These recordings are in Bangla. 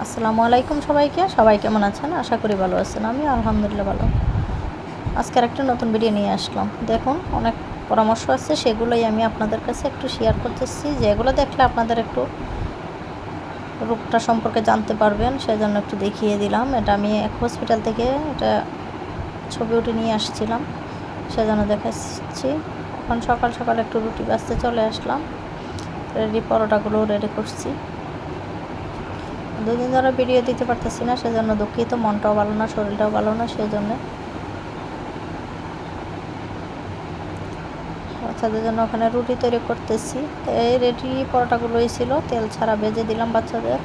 আসসালামু আলাইকুম সবাইকে। সবাই কেমন আছেন? আশা করি ভালো আছেন। আমি আলহামদুলিল্লাহ ভালো। আজকের একটা নতুন ভিডিও নিয়ে আসলাম। দেখুন, অনেক পরামর্শ আছে, সেগুলোই আমি আপনাদের কাছে একটু শেয়ার করতেছি, যেগুলো দেখলে আপনাদের একটু রোগটা সম্পর্কে জানতে পারবেন, সেজন্য একটু দেখিয়ে দিলাম। এটা আমি এক হসপিটাল থেকে এটা ছবি উঠে নিয়ে আসছিলাম, সেজন্য দেখাচ্ছি। এখন সকাল সকাল একটু রুটি বাজতে চলে আসলাম। পরোটাগুলো রেডি করছি। 2 দিন ধরে ভিডিও দিতে পারতেছি না, সেজন্য দুঃখিত। মনটাও ভালো না, শরীরটাও ভালো না, সেজন্য বাচ্চাদের জন্য ওখানে রুটি তৈরি করতেছি। এই রেডি পরোটাগুলোই ছিল, তেল ছাড়া ভেজে দিলাম বাচ্চাদের।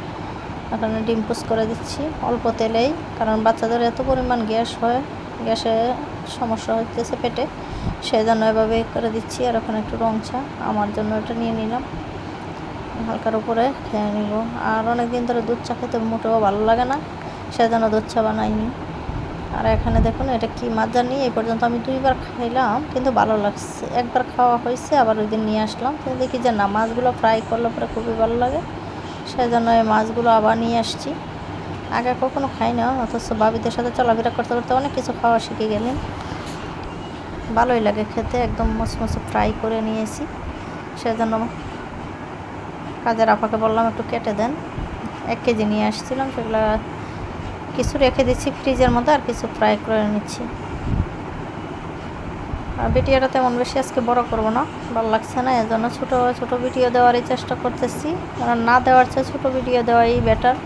ওখানে ডিম পোচ করে দিচ্ছি অল্প তেলেই, কারণ বাচ্চাদের এত পরিমাণ গ্যাস হয়, গ্যাসে সমস্যা হচ্ছে পেটে, সেজন্য এভাবে করে দিচ্ছি। আর ওখানে একটু রং চা আমার জন্য এটা নিয়ে নিলাম, হালকার উপরে খেয়ে নিব। আর অনেক দিন ধরে দুধ চা খেতে মোটেও ভালো লাগে না, সেজন্য দুধ চা বানাইনি। আর এখানে দেখুন, এটা কি মাছ জানি, এই পর্যন্ত আমি 2বার খাইলাম, কিন্তু ভালো লাগছে। একবার খাওয়া হয়েছে, আবার ওই দিন নিয়ে আসলাম, কিন্তু দেখি যে না, মাছগুলো ফ্রাই করলে পরে খুবই ভালো লাগে, সেজন্য এই মাছগুলো আবার নিয়ে আসছি। আগে কখনো খাই না, অথচ ভাবিদের সাথে চলাফেরা করতে করতে অনেক কিছু খাওয়া শিখে গেলেন। ভালোই লাগে খেতে, একদম মচমচে ফ্রাই করে নিয়েছি। সেজন্য কাজের আপাকে বললাম একটু কেটে দেন। 1 কেজি নিয়ে আসছিলাম, সেগুলো কিছু রেখে দিচ্ছি ফ্রিজের মধ্যে, আর কিছু ফ্রাই করে নিচ্ছি। আর ভিডিওটা তেমন বেশি আজকে বড় করব না, ভালো লাগছে না, এজন্য ছোটো ছোটো ভিডিও দেওয়ারই চেষ্টা করতেছি। কারণ না দেওয়ার চেয়ে ছোটো ভিডিও দেওয়াই বেটার।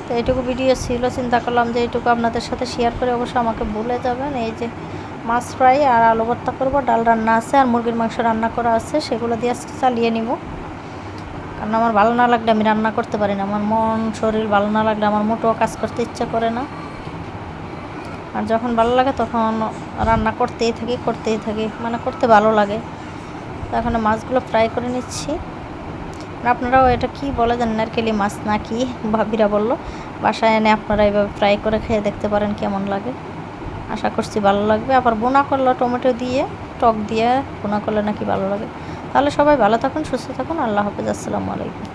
তো এইটুকু ভিডিও ছিল, চিন্তা করলাম যে এইটুকু আপনাদের সাথে শেয়ার করে অবশ্য আমাকে ভুলে যাবেন। এই যে মাছ ফ্রাই আর আলু ভর্তা করবো, ডাল রান্না আছে, আর মুরগির মাংস রান্না করা আছে, সেগুলো দিয়ে আজকে চালিয়ে নিব। কারণ আমার ভালো না লাগলে আমি রান্না করতে পারি না, আমার মন শরীর ভালো না লাগলে আমার মোটেও কাজ করতে ইচ্ছা করে না। আর যখন ভালো লাগে তখন রান্না করতেই থাকি, মানে করতে ভালো লাগে। তো এখন মাছগুলো ফ্রাই করে নিচ্ছি। আপনারাও এটা কি বলে জানেন, নারকেলি মাছ নাকি ভাবিরা বললো, বাসায় এনে আপনারা এইভাবে ফ্রাই করে খেয়ে দেখতে পারেন কেমন লাগে। আশা করছি ভালো লাগবে। আবার বোনা করলে টমেটো দিয়ে, টক দিয়ে বোনা করলে নাকি ভালো লাগে। তাহলে সবাই ভালো থাকুন, সুস্থ থাকুন। আল্লাহ হাফেজ। আসসালামু আলাইকুম।